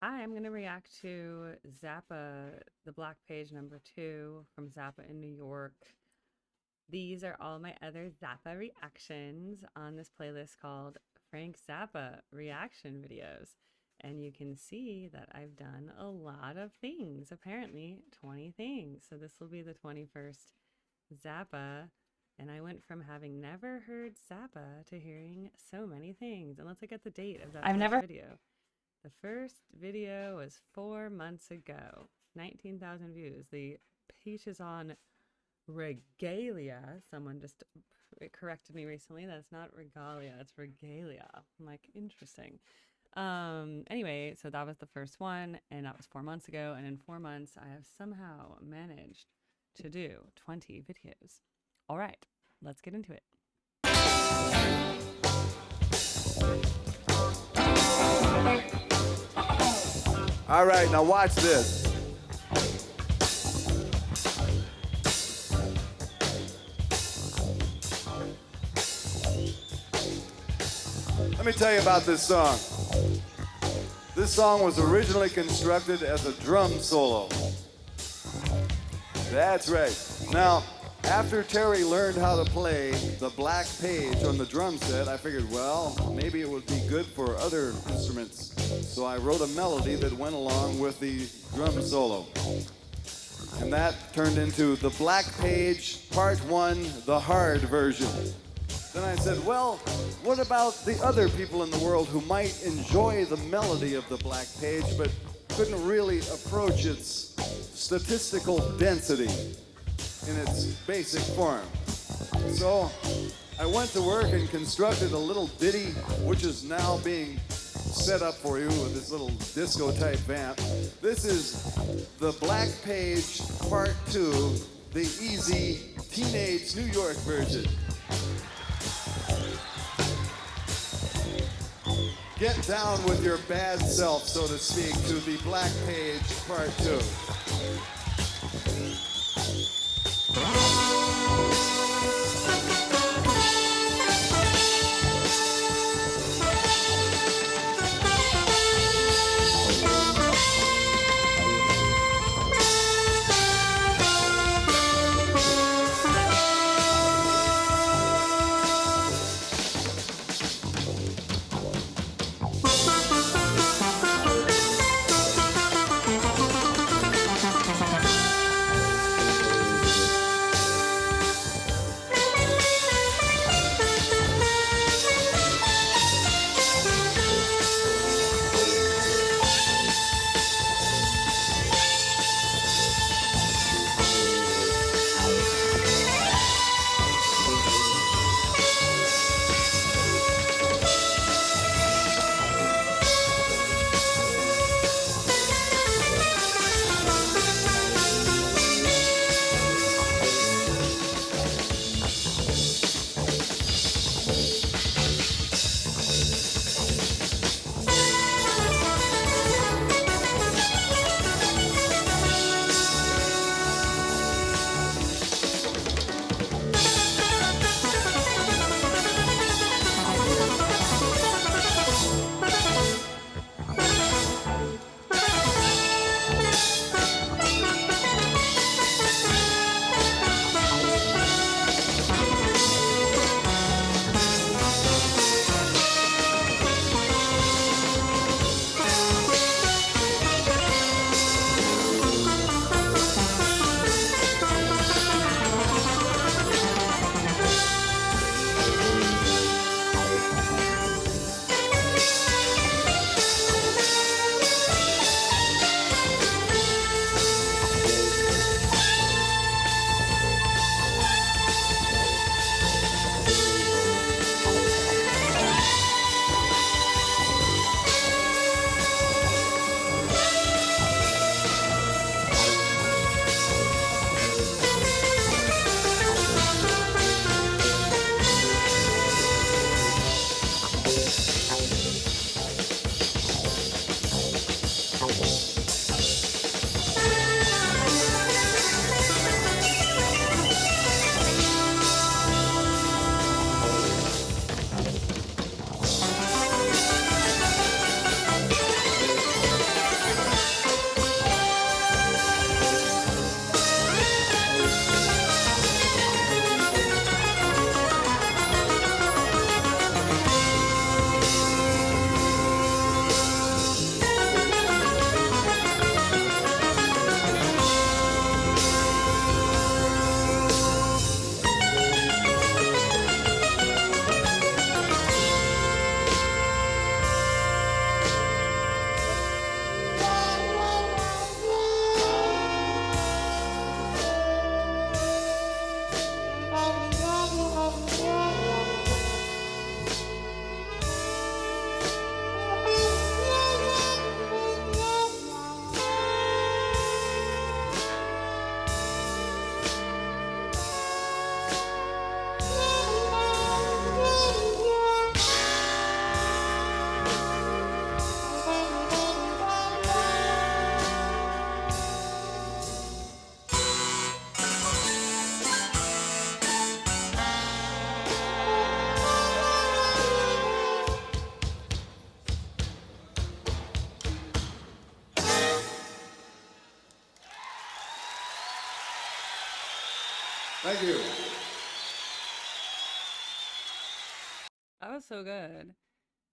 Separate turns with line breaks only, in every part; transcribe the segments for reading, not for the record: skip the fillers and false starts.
Hi, I'm going to react to Zappa, the Black Page #2 from Zappa in New York. These are all my other Zappa reactions on this playlist called Frank Zappa Reaction Videos. And you can see that I've done a lot of things, apparently 20 things. So this will be the 21st Zappa. And I went from having never heard Zappa to hearing so many things. And let's look at the date of that
I've
first
never.
video. The first video was 4 months ago, 19,000 views. The Peaches on Regalia. Someone just corrected me recently. That's not regalia, it's regalia. I'm like, interesting. Anyway, so that was the first one, and that was 4 months ago. And in 4 months, I have somehow managed to do 20 videos. All right, let's get into it.
All right, now watch this. Let me tell you about this song. This song was originally constructed as a drum solo. That's right. Now, after Terry learned how to play the Black Page on the drum set, I figured, well, maybe it would be good for other instruments. So I wrote a melody that went along with the drum solo. And that turned into the Black Page Part 1, the hard version. Then I said, well, what about the other people in the world who might enjoy the melody of the Black Page but couldn't really approach its statistical density in its basic form? So I went to work and constructed a little ditty, which is now being set up for you with this little disco type vamp. This is the Black Page Part 2, the easy teenage New York version. Get down with your bad self, so to speak, to the Black Page Part 2. Thank you.
That was so good.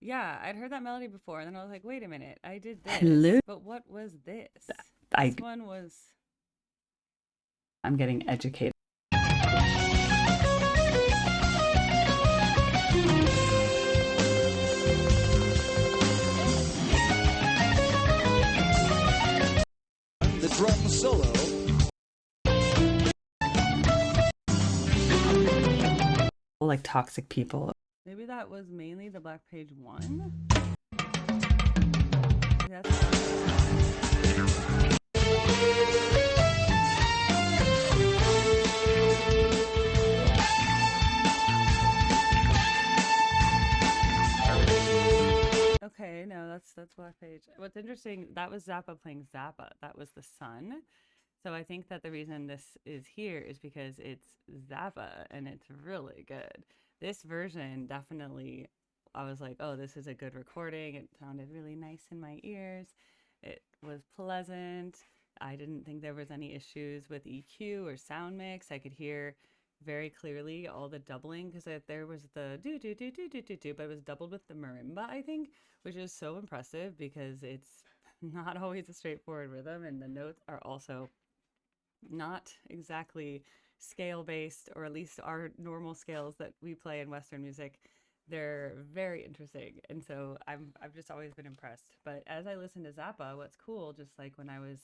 Yeah, I'd heard that melody before, and then I was like, wait a minute, I did this.
Hello.
But what was this?
I-
This one was.
I'm getting educated.
The drum solo.
Like toxic people.
Maybe that was mainly the Black Page 1? Maybe that's. Okay, no, that's Black Page. What's interesting, that was Zappa playing Zappa. That was the sun. So I think that the reason this is here is because it's Zappa and it's really good. This version definitely, I was like, oh, this is a good recording. It sounded really nice in my ears. It was pleasant. I didn't think there was any issues with EQ or sound mix. I could hear very clearly all the doubling because there was the do do do do do do do, but it was doubled with the marimba, I think, which is so impressive because it's not always a straightforward rhythm, and the notes are also not exactly scale based, or at least our normal scales that we play in Western music. They're very interesting, and so I've just always been impressed. But as I listen to Zappa, what's cool, just like when I was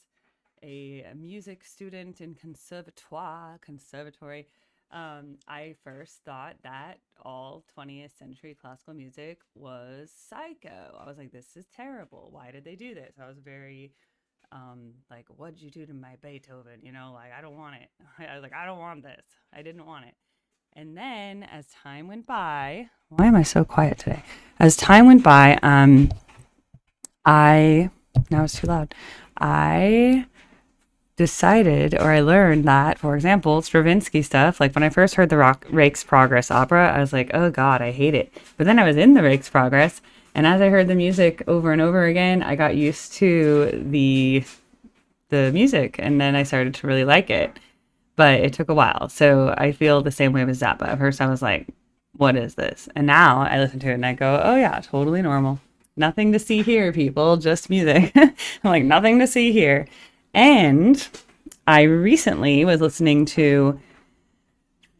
a music student in conservatory, I first thought that all 20th century classical music was psycho. I was like, this is terrible. Why did they do this? I was very like, what'd you do to my Beethoven? You know, like, I don't want it. I was like, I don't want this. I didn't want it. And then as time went by, why am I so quiet today? As time went by, now it's too loud. I decided, or I learned that, for example, Stravinsky stuff, like when I first heard the Rake's Progress opera, I was like, oh God, I hate it. But then I was in the Rake's Progress, and as I heard the music over and over again, I got used to the music, and then I started to really like it. But it took a while. So I feel the same way with Zappa. At first I was like, what is this? And now I listen to it and I go, oh yeah, totally normal. Nothing to see here, people, just music. I'm like, nothing to see here. And I recently was listening to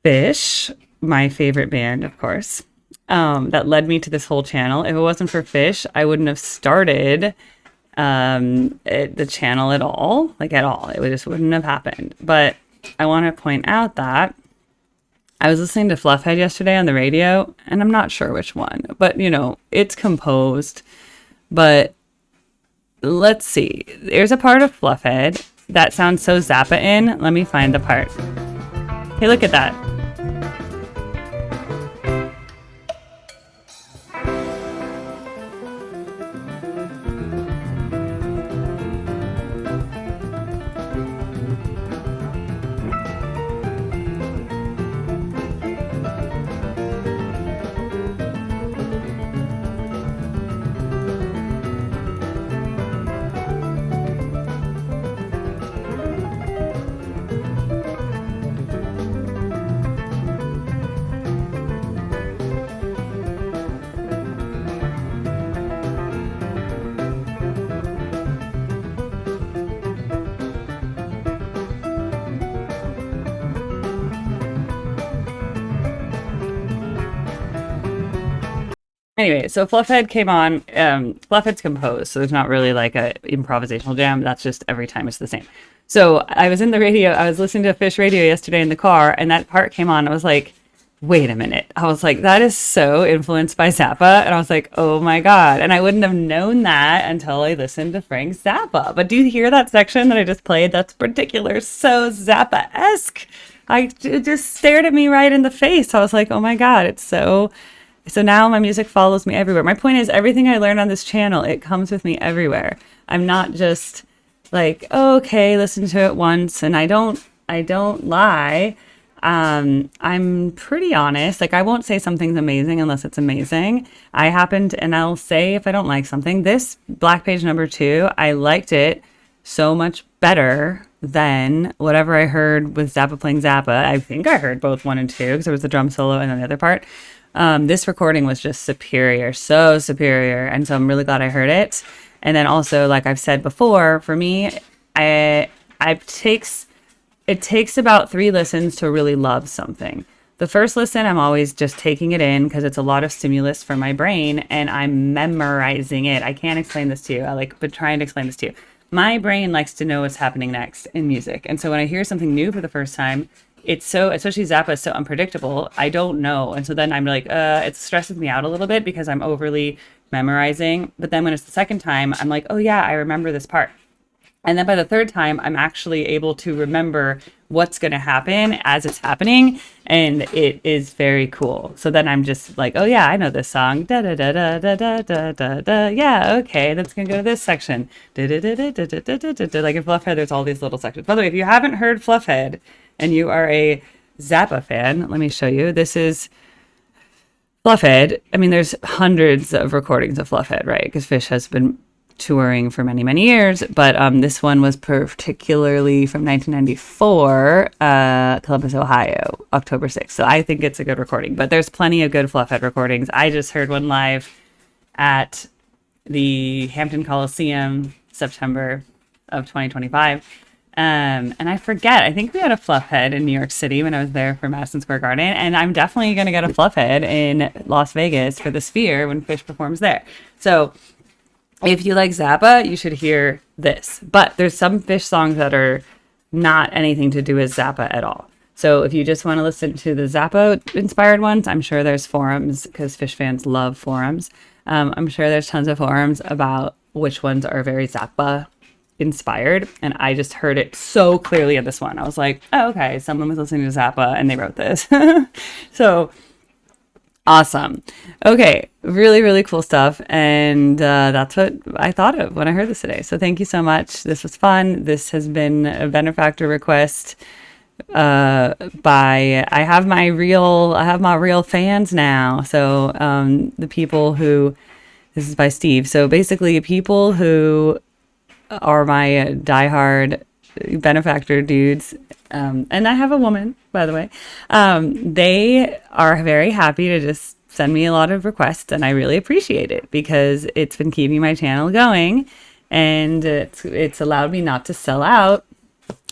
Phish, my favorite band, of course, that led me to this whole channel. If it wasn't for Phish, I wouldn't have started the channel at all. Like, at all. It just wouldn't have happened. But I want to point out that I was listening to Fluffhead yesterday on the radio, and I'm not sure which one, but you know, it's composed. But let's see. There's a part of Fluffhead that sounds so Zappa in. Let me find the part. Hey, look at that. Anyway, so Fluffhead came on. Fluffhead's composed, so there's not really like a improvisational jam. That's just every time it's the same. So I was in the radio. I was listening to Phish radio yesterday in the car, and that part came on. I was like, wait a minute. I was like, that is so influenced by Zappa. And I was like, oh my God. And I wouldn't have known that until I listened to Frank Zappa. But do you hear that section that I just played? That's particular. So Zappa-esque. It just stared at me right in the face. I was like, oh my God, it's so now my music follows me everywhere. My point is, everything I learn on this channel, it comes with me everywhere. I'm not just like, oh, okay, listen to it once. And I don't lie. I'm pretty honest. Like, I won't say something's amazing unless it's amazing. And I'll say if I don't like something. This Black Page number 2, I liked it so much better than whatever I heard with Zappa playing Zappa. I think I heard both 1 and 2 because there was the drum solo and then the other part. This recording was just superior, so superior. And so I'm really glad I heard it. And then also, like I've said before, for me, it takes about 3 listens to really love something. The first listen, I'm always just taking it in because it's a lot of stimulus for my brain and I'm memorizing it. I can't explain this to you. But trying to explain this to you. My brain likes to know what's happening next in music. And so when I hear something new for the first time, it's so, especially Zappa is so unpredictable. I don't know. And so then I'm like, it stresses me out a little bit because I'm overly memorizing. But then when it's the second time, I'm like, oh yeah, I remember this part. And then by the third time, I'm actually able to remember what's going to happen as it's happening. And it is very cool. So then I'm just like, oh, yeah, I know this song. Da da da da da da da da da. Yeah, okay, that's going to go to this section. Da da da da da da da da da. Like in Fluffhead, there's all these little sections. By the way, if you haven't heard Fluffhead and you are a Zappa fan, let me show you. This is Fluffhead. I mean, there's hundreds of recordings of Fluffhead, right? Because Phish has been touring for many, many years, but this one was particularly from 1994, Columbus, Ohio, October 6th. So I think it's a good recording, but there's plenty of good Fluffhead recordings. I just heard one live at the Hampton Coliseum, September of 2025. And I forget, I think we had a Fluffhead in New York City when I was there for Madison Square Garden, and I'm definitely going to get a Fluffhead in Las Vegas for the Sphere when Phish performs there. So if you like Zappa, you should hear this. But there's some Phish songs that are not anything to do with Zappa at all. So if you just want to listen to the Zappa-inspired ones, I'm sure there's forums, because Phish fans love forums. I'm sure there's tons of forums about which ones are very Zappa-inspired. And I just heard it so clearly in this one. I was like, oh, okay, someone was listening to Zappa and they wrote this. So awesome. Okay. Really, really cool stuff. And that's what I thought of when I heard this today. So thank you so much. This was fun. This has been a benefactor request I have my real fans now. So the people who, this is by Steve. So basically people who are my diehard benefactor dudes, and I have a woman, by the way, they are very happy to just send me a lot of requests, and I really appreciate it because it's been keeping my channel going, and it's allowed me not to sell out.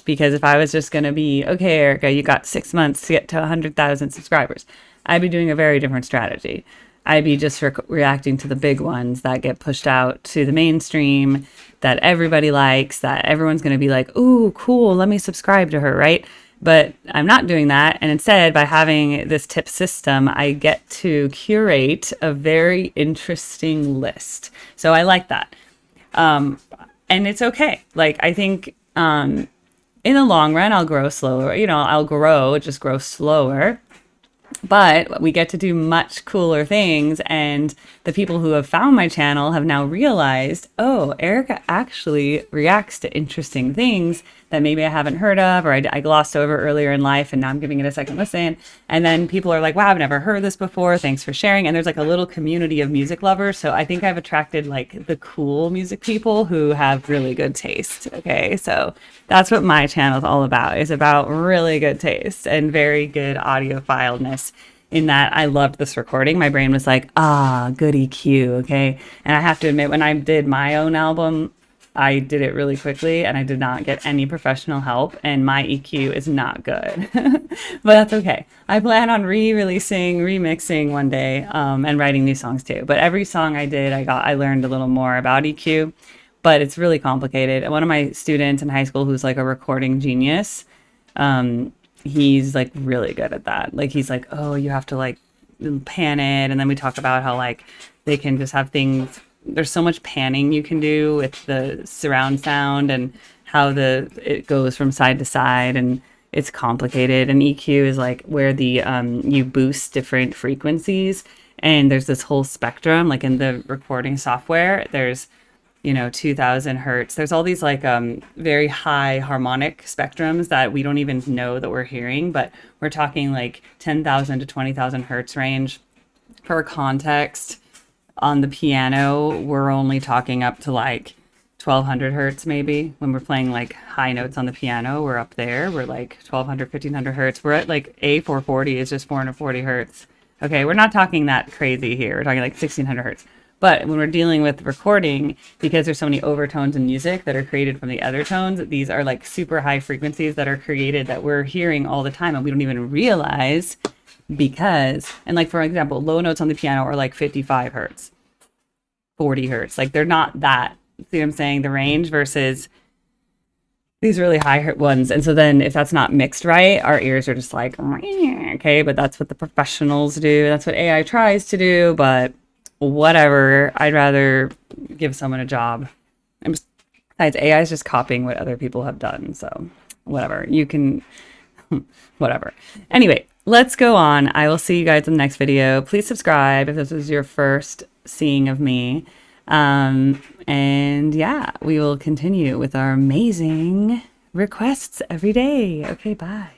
Because if I was just going to be, okay, Erica, you got 6 months to get to 100,000 subscribers, I'd be doing a very different strategy. I'd be just reacting to the big ones that get pushed out to the mainstream, that everybody likes, that everyone's going to be like, ooh, cool, let me subscribe to her, right? But I'm not doing that. And instead, by having this tip system, I get to curate a very interesting list. So I like that. And it's okay. Like, I think in the long run, I'll grow slower. Just grow slower. But we get to do much cooler things. And the people who have found my channel have now realized, oh, Erica actually reacts to interesting things that maybe I haven't heard of, or I glossed over earlier in life, and now I'm giving it a second listen. And then people are like, wow, I've never heard this before. Thanks for sharing. And there's like a little community of music lovers. So I think I've attracted like the cool music people who have really good taste. Okay. So that's what my channel is all about. It's about really good taste and very good audiophileness. In that I loved this recording. My brain was like, good EQ, okay? And I have to admit, when I did my own album, I did it really quickly and I did not get any professional help, and my EQ is not good. But that's okay. I plan on remixing one day, and writing new songs too. But every song I did, I learned a little more about EQ, but it's really complicated. And one of my students in high school who's like a recording genius, he's like really good at that. Like he's like, oh, you have to like pan it. And then we talk about how like they can just have things. There's so much panning you can do with the surround sound and how it goes from side to side, and it's complicated. And EQ is like where you boost different frequencies, and there's this whole spectrum. Like in the recording software, there's 2000 hertz. There's all these like very high harmonic spectrums that we don't even know that we're hearing, but we're talking like 10,000 to 20,000 hertz range. For context, on the piano, we're only talking up to like
1200 hertz maybe. When we're playing like high notes on the piano, we're up there. We're like 1200, 1500 hertz. We're at like A440 is just 440 hertz. Okay, we're not talking that crazy here. We're talking like 1600 hertz. But when we're dealing with recording, because there's so many overtones in music that are created from the other tones, these are like super high frequencies that are created that we're hearing all the time and we don't even realize because, and like for example, low notes on the piano are like 55 hertz, 40 hertz. Like they're not that, see what I'm saying? The range versus these really high ones. And so then if that's not mixed right, our ears are just like, okay, but that's what the professionals do. That's what AI tries to do, but whatever. I'd rather give someone a job. And besides, AI is just copying what other people have done. So whatever. You can, whatever. Anyway, let's go on. I will see you guys in the next video. Please subscribe if this was your first seeing of me. And yeah, we will continue with our amazing requests every day. Okay, bye.